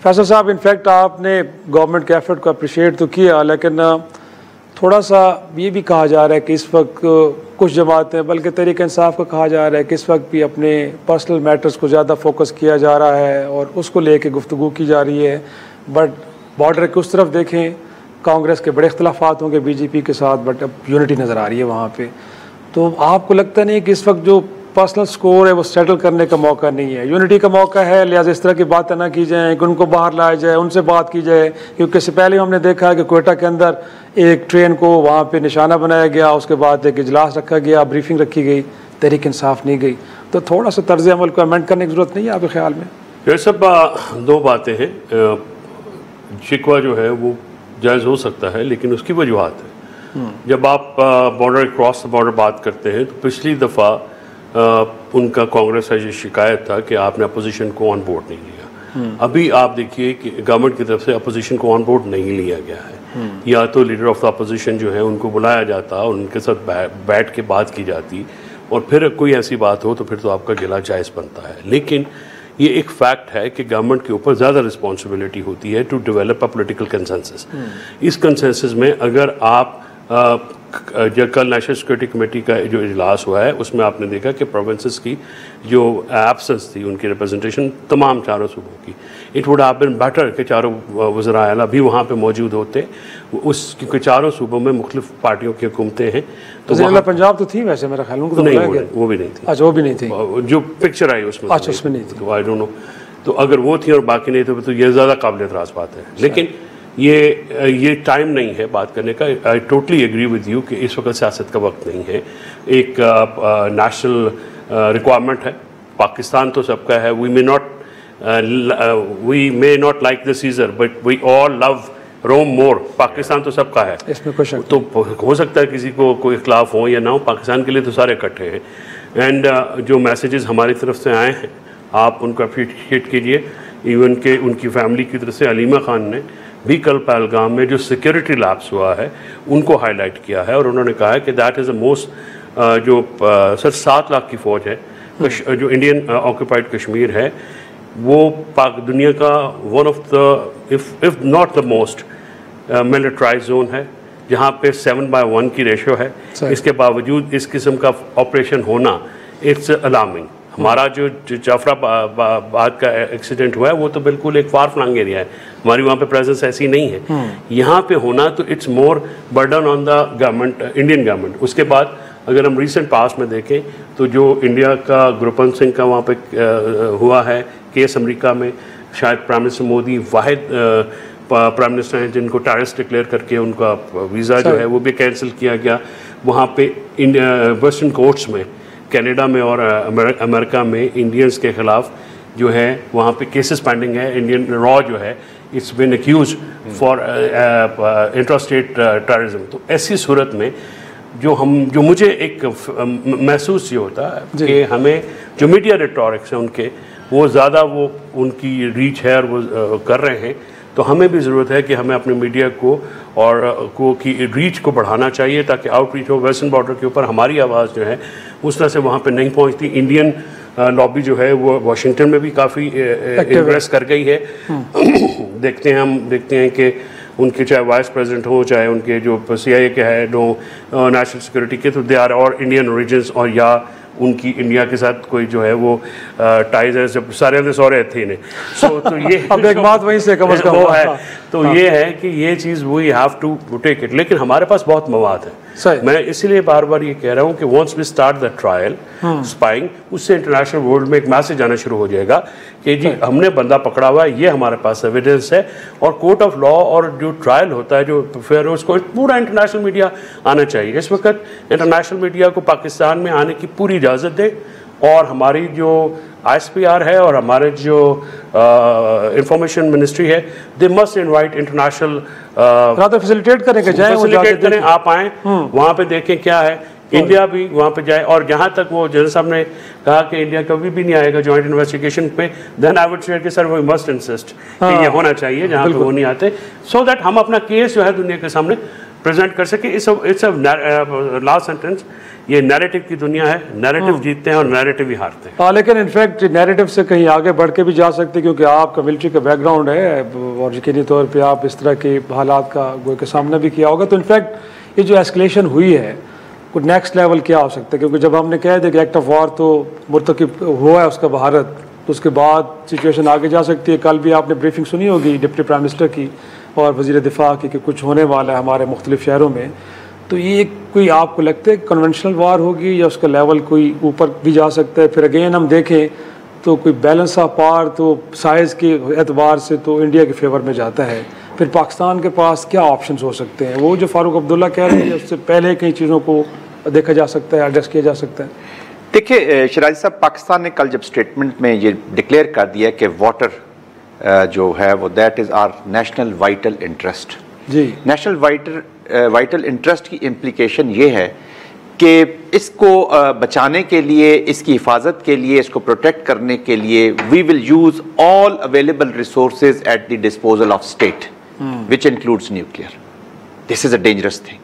फैसल साहब, इनफैक्ट आपने गवर्नमेंट के एफर्ट को अप्रिशिएट तो किया, लेकिन थोड़ा सा ये भी कहा जा रहा है कि इस वक्त कुछ जमातें, बल्कि तहरीक इंसाफ का कहा जा रहा है कि इस वक्त भी अपने पर्सनल मैटर्स को ज़्यादा फोकस किया जा रहा है और उसको लेके गुफ्तगू की जा रही है। बट बॉर्डर के उस तरफ देखें, कांग्रेस के बड़े इख्तलाफात होंगे बीजेपी के साथ, बट अब यूनिटी नज़र आ रही है वहाँ पे। तो आपको लगता नहीं कि इस वक्त जो पर्सनल स्कोर है वो सेटल करने का मौका नहीं है, यूनिटी का मौका है, लिहाजा इस तरह की बातें ना की जाएँ कि उनको बाहर लाया जाए, उनसे बात की जाए? क्योंकि इससे पहले हमने देखा है कि क्वेटा के अंदर एक ट्रेन को वहाँ पे निशाना बनाया गया, उसके बाद एक इजलास रखा गया, ब्रीफिंग रखी गई, तहरीक इंसाफ नहीं गई। तो थोड़ा सा तर्ज अमल को अमेंड करने की ज़रूरत नहीं है आपके ख्याल में? ये सब दो बातें हैं। शिकवा जो है वो जायज़ हो सकता है, लेकिन उसकी वजूहत है। जब आप बॉर्डर क्रॉस द बॉर्डर बात करते हैं तो पिछली दफ़ा उनका कांग्रेस का ये शिकायत था कि आपने अपोजिशन को ऑन बोर्ड नहीं लिया। अभी आप देखिए कि गवर्नमेंट की तरफ से अपोजिशन को ऑन बोर्ड नहीं लिया गया है। या तो लीडर ऑफ द अपोजिशन जो है उनको बुलाया जाता, उनके साथ बैठ के बात की जाती, और फिर कोई ऐसी बात हो तो फिर तो आपका गिला जायज़ बनता है। लेकिन ये एक फैक्ट है कि गवर्नमेंट के ऊपर ज़्यादा रिस्पॉन्सिबिलिटी होती है to develop a political consensus. इस कंसेंसस में अगर आप जो कल नेशनल सिक्योरिटी कमेटी का जो इजलास हुआ है उसमें आपने देखा कि प्रोविंसेस की जो एब्सेंस थी, उनकी रिप्रेजेंटेशन तमाम चारों सूबों की, it would have been better कि चारों वज़रा आला भी वहाँ पे मौजूद होते। क्योंकि चारों सूबों में मुख्तलिफ पार्टियों की हुकूमतें हैं। तो पंजाब तो थी वैसे मेरा ख्याल, उनको तो नहीं, वो भी नहीं थी। अच्छा, वो भी नहीं थी जो पिक्चर आई उसमें। अच्छा, उसमें नहीं थी। तो आई डोंट नो, तो अगर वो थी और बाकी नहीं तो ये ज़्यादा काबिल एतराज़ बात है। लेकिन ये टाइम नहीं है बात करने का। I totally agree with you कि इस वक्त सियासत का वक्त नहीं है। एक नेशनल रिक्वायरमेंट है। पाकिस्तान तो सबका है। We may not like the Caesar but we all love Rome more. Pakistan तो सबका है, इसमें कुछ तो हो सकता है किसी को कोई इख्लाफ हो या ना हो, पाकिस्तान के लिए तो सारे इकट्ठे हैं। एंड जो मैसेजेस हमारी तरफ से आए हैं आप उनको अप्रिशिएट कीजिए। इवन के उनकी फैमिली की तरफ से अलीमा खान ने भी कल पहलगाम में जो सिक्योरिटी लैप्स हुआ है उनको हाईलाइट किया है, और उन्होंने कहा है कि दैट इज़ द मोस्ट जो 7 लाख की फ़ौज है जो इंडियन ऑक्यूपाइड कश्मीर है, वो दुनिया का one of the if not the most militarise zone है, जहाँ पे 7/1 की रेशो है। इसके बावजूद इस किस्म का ऑपरेशन होना इट्स अलार्मिंग। हमारा जो जाफराबाद का एक्सीडेंट हुआ है वो तो बिल्कुल एक फार फ्लंग एरिया है, हमारी वहाँ पे प्रेजेंस ऐसी नहीं है। यहाँ पे होना तो it's more burden on the government, Indian government. उसके बाद अगर हम रिसेंट पास में देखें तो जो इंडिया का गुरपंत सिंह का वहाँ पे हुआ है केस अमेरिका में, शायद प्राइम मिनिस्टर मोदी वाहिद प्राइम मिनिस्टर हैं जिनको टेररिस्ट डिक्लेयर करके उनका वीज़ा जो है वो भी कैंसिल किया गया। वहाँ पे वेस्टर्न कोर्ट्स में, कनाडा में और अमेरिका में इंडियंस के ख़िलाफ़ जो है वहाँ पे केसेस पेंडिंग है। इंडियन रॉ जो है it's been accuse for intrastate terrorism. तो ऐसी सूरत में जो मुझे एक महसूस ये होता है कि हमें जो मीडिया रिटॉरिक्स हैं उनके वो ज़्यादा वो उनकी रीच है और वो कर रहे हैं। तो हमें भी ज़रूरत है कि हमें अपने मीडिया को और की रीच को बढ़ाना चाहिए ताकि आउटरीच हो। वेस्टर्न बॉर्डर के ऊपर हमारी आवाज़ जो है उस तरह से वहाँ पे नहीं पहुँचती। इंडियन लॉबी जो है वो वाशिंगटन में भी काफ़ी इम्प्रेस कर गई है। देखते हैं कि उनके चाहे वाइस प्रेसिडेंट हो, चाहे उनके जो CIA के हेड हो, नेशनल सिक्योरिटी के, तो दे आर और इंडियन ओरिजिन्स, और या उनकी इंडिया के साथ कोई जो है वो टाइज है, जब सारे सौरे थे इन्हें। तो ये अब एक बात वहीं से कम से कम है। तो ये है कि ये चीज़ we have to take it. लेकिन हमारे पास बहुत मवाद है। मैं इसलिए बार बार ये कह रहा हूँ कि once we start the trial spying, उससे इंटरनेशनल वर्ल्ड में एक मैसेज आना शुरू हो जाएगा कि जी हमने बंदा पकड़ा हुआ है, ये हमारे पास एविडेंस है। और कोर्ट ऑफ लॉ और जो ट्रायल होता है जो फिर उसको पूरा इंटरनेशनल मीडिया आना चाहिए। इस वक्त इंटरनेशनल मीडिया को पाकिस्तान में आने की पूरी इजाज़त दे, और हमारी जो ISPR है और हमारे जो इंफॉर्मेशन मिनिस्ट्री है, they must invite international facilitate करें, आप आएँ वहाँ पे देखें क्या है। इंडिया भी वहाँ पे जाए। और जहाँ तक वो जनरल साहब ने कहा कि इंडिया कभी भी नहीं आएगा जॉइंट इन्वेस्टिगेशन पे, देन आई वुड से कि सर वी मस्ट इंसिस्ट कि ये होना चाहिए जहाँ पे वो नहीं आते, सो दैट हम अपना केस जो है दुनिया के सामने प्रेजेंट कर सके। इट्स अ लास्ट सेंटेंस, ये नैरेटिव की दुनिया है, नैरेटिव जीतते हैं और नैरेटिव ही हारते हैं। हाँ, लेकिन इनफैक्ट नैरेटिव से कहीं आगे बढ़ के भी जा सकते हैं, क्योंकि आपका मिलिट्री का बैकग्राउंड है और यकीनी तौर पे आप इस तरह के हालात का गोई के सामना भी किया होगा। तो इनफैक्ट ये जो एस्केलेशन हुई है, कुछ नेक्स्ट लेवल क्या हो सकता है? क्योंकि जब हमने कह दिया कि एक्ट ऑफ वॉर तो मुर्तकिब हुआ है उसका भारत, तो उसके बाद सिचुएशन आगे जा सकती है। कल भी आपने ब्रीफिंग सुनी होगी डिप्टी प्राइम मिनिस्टर की और वज़ीर दिफा की कि कुछ होने वाला है हमारे मुख्तलिफ शहरों में। तो ये कोई आपको लगता है कन्वेंशनल वार होगी या उसका लेवल कोई ऊपर भी जा सकता है? फिर अगेन हम देखें तो कोई बैलेंस ऑफ पावर तो साइज़ के एतबार से तो इंडिया के फेवर में जाता है। फिर पाकिस्तान के पास क्या ऑप्शंस हो सकते हैं? वो जो फारूक अब्दुल्ला कह रहे हैं उससे पहले कई चीज़ों को देखा जा सकता है, एडजस्ट किया जा सकता है। देखिए शराजी साहब, पाकिस्तान ने कल जब स्टेटमेंट में ये डिक्लेयर कर दिया कि वाटर जो है वो that is our national vital interest. जी, नेशनल वाइटल इंटरेस्ट की इम्प्लीकेशन ये है कि इसको बचाने के लिए, इसकी हिफाजत के लिए, इसको प्रोटेक्ट करने के लिए we will use all available resources at the disposal of state which includes nuclear. This is a dangerous thing.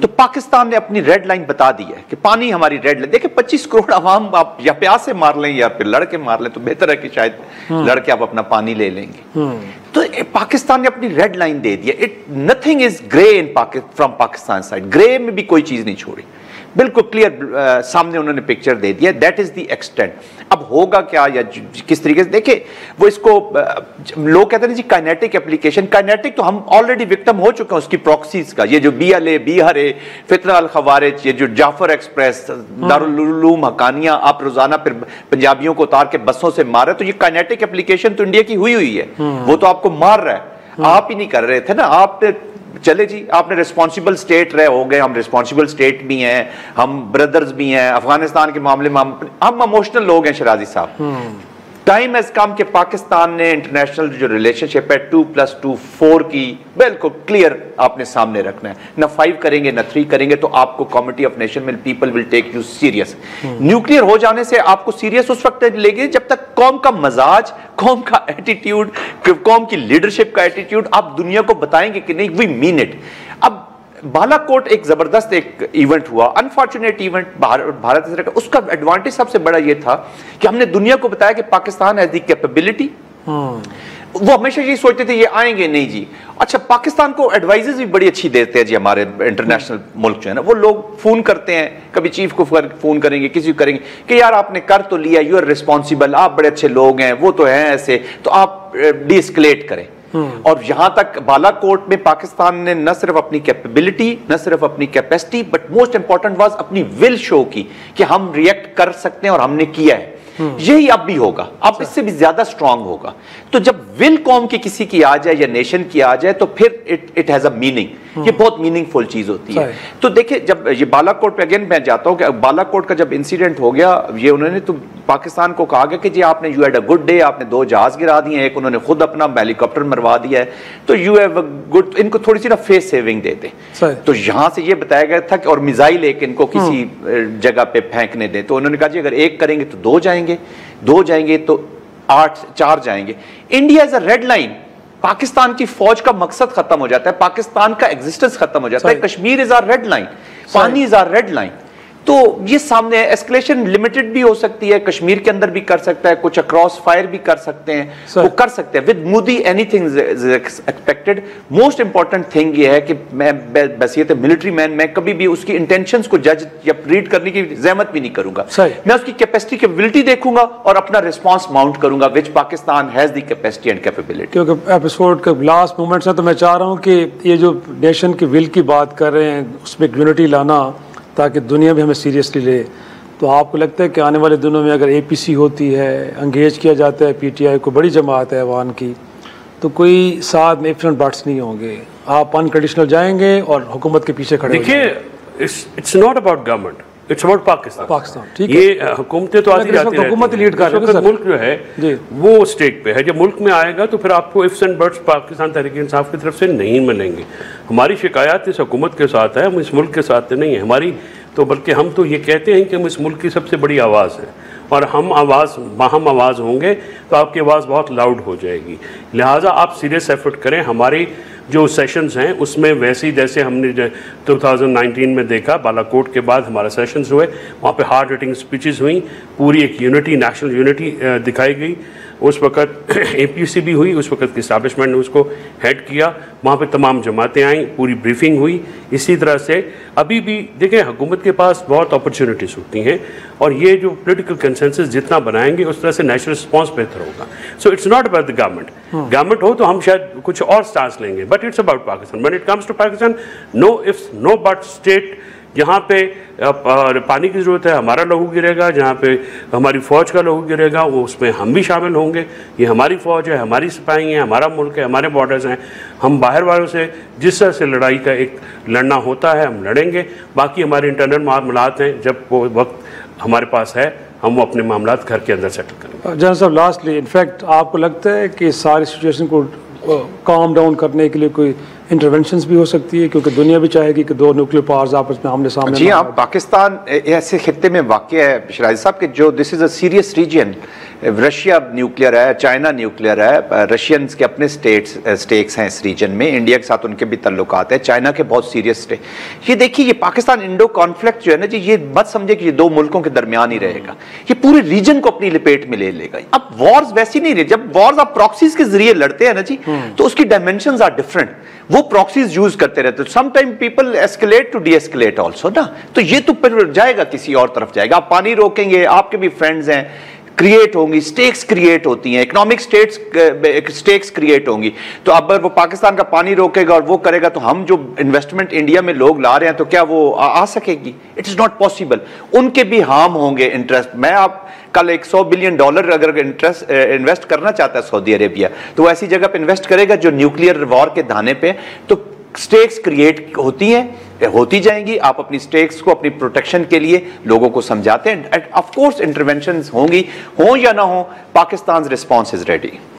तो पाकिस्तान ने अपनी रेड लाइन बता दी है कि पानी हमारी रेड लाइन। देखिए 25 करोड़ आवाम आप या प्यास से मार लें या फिर लड़के मार लें, तो बेहतर है कि शायद लड़के आप अपना पानी ले लेंगे। तो पाकिस्तान ने अपनी रेड लाइन दे दी है। It nothing is grey in from Pakistan side. Grey में भी कोई चीज नहीं छोड़ी, बिल्कुल क्लियर सामने उन्होंने पिक्चर दे दिया। That is the extent. अब होगा क्या या किस तरीके से, देखिए वो इसको लोग कहते हैं जी काइनेटिक एप्लीकेशन। काइनेटिक तो हम ऑलरेडी विक्टिम हो चुके हैं उसकी प्रॉक्सीज का। ये जो BLA, बीहरे, फितना अल खवारिज, ये जो जाफर एक्सप्रेस, दारुल उलूम, हकानिया, आप रोजाना फिर पंजाबियों को उतार के बसों से मार रहे, तो ये काइनेटिक एप्लीकेशन तो इंडिया की हुई है। वो तो आपको मार रहा है, आप ही नहीं कर रहे थे ना। आपने चले जी, आपने रिस्पॉन्सिबल स्टेट रहे हो गए, हम रिस्पॉन्सिबल स्टेट भी हैं, हम ब्रदर्स भी हैं। अफगानिस्तान के मामले में हम इमोशनल लोग हैं शराजी साहब। टाइम हैज कम कि पाकिस्तान ने इंटरनेशनल जो रिलेशनशिप है 2+2 4 की बिल्कुल क्लियर आपने सामने रखना है। ना 5 करेंगे ना 3 करेंगे तो आपको कमिटी ऑफ नेशन में people will take you serious. Nuclear हो जाने से आपको सीरियस उस वक्त लेंगे जब तक कौम का मजाज, कौम का एटीट्यूड, कौम की लीडरशिप का एटीट्यूड आप दुनिया को बताएंगे कि नहीं वी मीन इट। अब बालाकोट एक जबरदस्त एक इवेंट हुआ, अनफॉर्चुनेट इवेंट भारत से। उसका एडवांटेज सबसे बड़ा ये था कि हमने दुनिया को बताया कि पाकिस्तान हैज द कैपेबिलिटी। वो हमेशा ये सोचते थे ये आएंगे नहीं जी। अच्छा, पाकिस्तान को एडवाइजेस भी बड़ी अच्छी देते हैं जी हमारे इंटरनेशनल मुल्क जो है ना। वो लोग फोन करते हैं, कभी चीफ को फोन करेंगे, किसी को करेंगे कि यार आपने कर तो लिया, यू आर रिस्पॉन्सिबल, आप बड़े अच्छे लोग हैं, वो तो हैं ऐसे, तो आप डीएस्केलेट करें। और यहां तक बालाकोट में पाकिस्तान ने न सिर्फ अपनी कैपेबिलिटी, न सिर्फ अपनी capacity, but most important was अपनी विल शो की कि हम रिएक्ट कर सकते हैं और हमने किया है। यही अब भी होगा, अब इससे भी ज्यादा स्ट्रांग होगा। तो जब विल कौम की किसी की आ जाए या नेशन की आ जाए तो फिर इट हैज अ मीनिंग। ये बहुत मीनिंगफुल चीज होती है। तो देखिए जब ये बालाकोट पे अगेन मैं जाता हूं कि बालाकोट का जब इंसिडेंट हो गया, ये उन्होंने तो पाकिस्तान को कहा गया कि जी आपने you had a good day, आपने 2 जहाज गिरा दिए, एक उन्होंने खुद अपना हेलीकॉप्टर मरवा दिया है, तो यू हैव अ गुड, इनको थोड़ी सी ना फेस सेविंग देते। तो यहां से ये बताया गया था कि और मिसाइल एक इनको किसी जगह पे फेंकने दें, तो उन्होंने कहा जी अगर एक करेंगे तो 2 जाएंगे, 2 जाएंगे तो 4 जाएंगे। India is a red line. Pakistan की फौज का मकसद खत्म हो जाता है, पाकिस्तान का एग्जिस्टेंस खत्म हो जाता है। Kashmir is our red line, pani is our red line. तो ये सामने एस्केलेशन लिमिटेड भी हो सकती है, कश्मीर के अंदर भी कर सकता है, कुछ अक्रॉस फायर भी कर सकते हैं, वो कर सकते हैं। With Modi anything is expected. Most important thing ये है कि मैं बसीयत मिलिट्री मैन, मैं कभी भी उसकी इंटेंशंस को जज या रीड करने की जहमत भी नहीं करूंगा। मैं उसकी कैपेसिटी कैपेबिलिटी देखूंगा और अपना रिस्पॉन्स माउंट करूंगा, which Pakistan has the capacity and capability. क्योंकि एपिसोड के लास्ट मोमेंट्स हैं तो मैं चाह रहा हूँ कि ये जो नेशन की विल की बात कर रहे हैं उसमें यूनिटी लाना ताकि दुनिया भी हमें सीरियसली ले। तो आपको लगता है कि आने वाले दिनों में अगर APC होती है, एंगेज किया जाता है PTI को, बड़ी जमात है अवान की, तो कोई साथ में इफ्स एंड बट्स नहीं होंगे, आप अनकंडीशनल जाएंगे और हुकूमत के पीछे खड़े? देखिए it's not about government, it's about Pakistan. ठीक है, ये हुकूमतें तो आती जाती हुकूमत लीड कर रही है, मुल्क जो है वो स्टेट पे है। जब मुल्क में आएगा तो फिर आपको ifs and buts Pakistan Tehreek Insaf की तरफ से नहीं मिलेंगे। हमारी शिकायत इस हुकूमत के साथ है, हम इस मुल्क के साथ नहीं है हमारी, तो बल्कि हम तो ये कहते हैं कि हम इस मुल्क की सबसे बड़ी आवाज़ है और हम आवाज़ होंगे तो आपकी आवाज़ बहुत लाउड हो जाएगी। लिहाजा आप सीरियस एफर्ट करें। हमारी जो सेशंस हैं उसमें वैसे जैसे हमने 2019 में देखा, बालाकोट के बाद हमारा सेशंस हुए, वहाँ पे हार्ड हिटिंग स्पीचेस हुई, पूरी एक यूनिटी, नेशनल यूनिटी दिखाई गई। उस वक़्त APC भी हुई, उस वक़्त की इस्टेब्लिशमेंट ने उसको हेड किया, वहाँ पे तमाम जमातें आईं, पूरी ब्रीफिंग हुई। इसी तरह से अभी भी देखें, हुकूमत के पास बहुत अपॉर्चुनिटीज़ होती हैं और ये जो पॉलिटिकल कंसेंसस जितना बनाएंगे उस तरह से नेशनल रिस्पॉन्स बेहतर होगा। So it's not about the government हो तो हम शायद कुछ और स्टांस लेंगे, but it's about Pakistan. When it comes to Pakistan, no ifs no but state. जहाँ पे पानी की ज़रूरत है हमारा लहू गिरेगा, जहाँ पे हमारी फ़ौज का लहू गिरेगा वो उसमें हम भी शामिल होंगे। ये हमारी फ़ौज है, हमारी सिपाही हैं, हमारा मुल्क है, हमारे बॉर्डर्स हैं। हम बाहर वालों से जिस तरह से लड़ाई का एक लड़ना होता है हम लड़ेंगे। बाकी हमारे इंटरनल मामलात हैं, जब वो वक्त हमारे पास है हम वो अपने मामलात घर के अंदर सेटल करेंगे। जनरल साहब, लास्टली, इनफैक्ट आपको लगता है कि सारी सिचुएशन को काम डाउन करने के लिए कोई इंटरवेंशंस भी हो सकती है, क्योंकि दुनिया भी चाहेगी कि दो न्यूक्लियर पावर्स आपस में आमने सामने? जी हाँ, पाकिस्तान ऐसे खित्ते में वाक़या है शराज साहब कि जो this is a serious reason. Russia nuclear है, चाइना न्यूक्लियर है, रशियंस के अपने स्टेक्स हैं इस रीजन में, इंडिया के साथ उनके भी तल्लुकात हैं, चाइना के बहुत सीरियस स्टेक। ये देखिए, ये पाकिस्तान इंडो कॉन्फ्लिक्ट जो है ना जी, ये मत समझे कि ये दो मुल्कों के दरमियान ही रहेगा, ये पूरे रीजन को अपनी लपेट में ले लेगा। अब वॉर्स वैसी नहीं रही, जब वॉर्स आप प्रॉक्सीज के जरिए लड़ते हैं ना जी, तो उसकी डायमेंशंस आर डिफरेंट। वो प्रॉक्सीज यूज करते रहते हैं, some time people escalate to de-escalate also ना, तो ये तो फिर जाएगा किसी और तरफ जाएगा। आप पानी रोकेंगे, आपके भी फ्रेंड्स हैं, क्रिएट होंगी, स्टेक्स क्रिएट होती हैं, इकोनॉमिक स्टेक्स क्रिएट होंगी। तो अब वो पाकिस्तान का पानी रोकेगा और वो करेगा तो हम जो इन्वेस्टमेंट इंडिया में लोग ला रहे हैं तो क्या वो आ सकेगी? It is not possible. उनके भी हार्म होंगे इंटरेस्ट। मैं आप कल $100 बिलियन अगर इन्वेस्ट करना चाहता है सऊदी अरेबिया, तो वो ऐसी जगह पे इन्वेस्ट करेगा जो न्यूक्लियर वॉर के धाने पे, तो स्टेक्स क्रिएट होती हैं, होती जाएंगी। आप अपनी स्टेक्स को अपनी प्रोटेक्शन के लिए लोगों को समझाते हैं। ऑफ कोर्स इंटरवेंशंस होंगी, हो या ना हो, पाकिस्तान रिस्पॉन्स इज रेडी।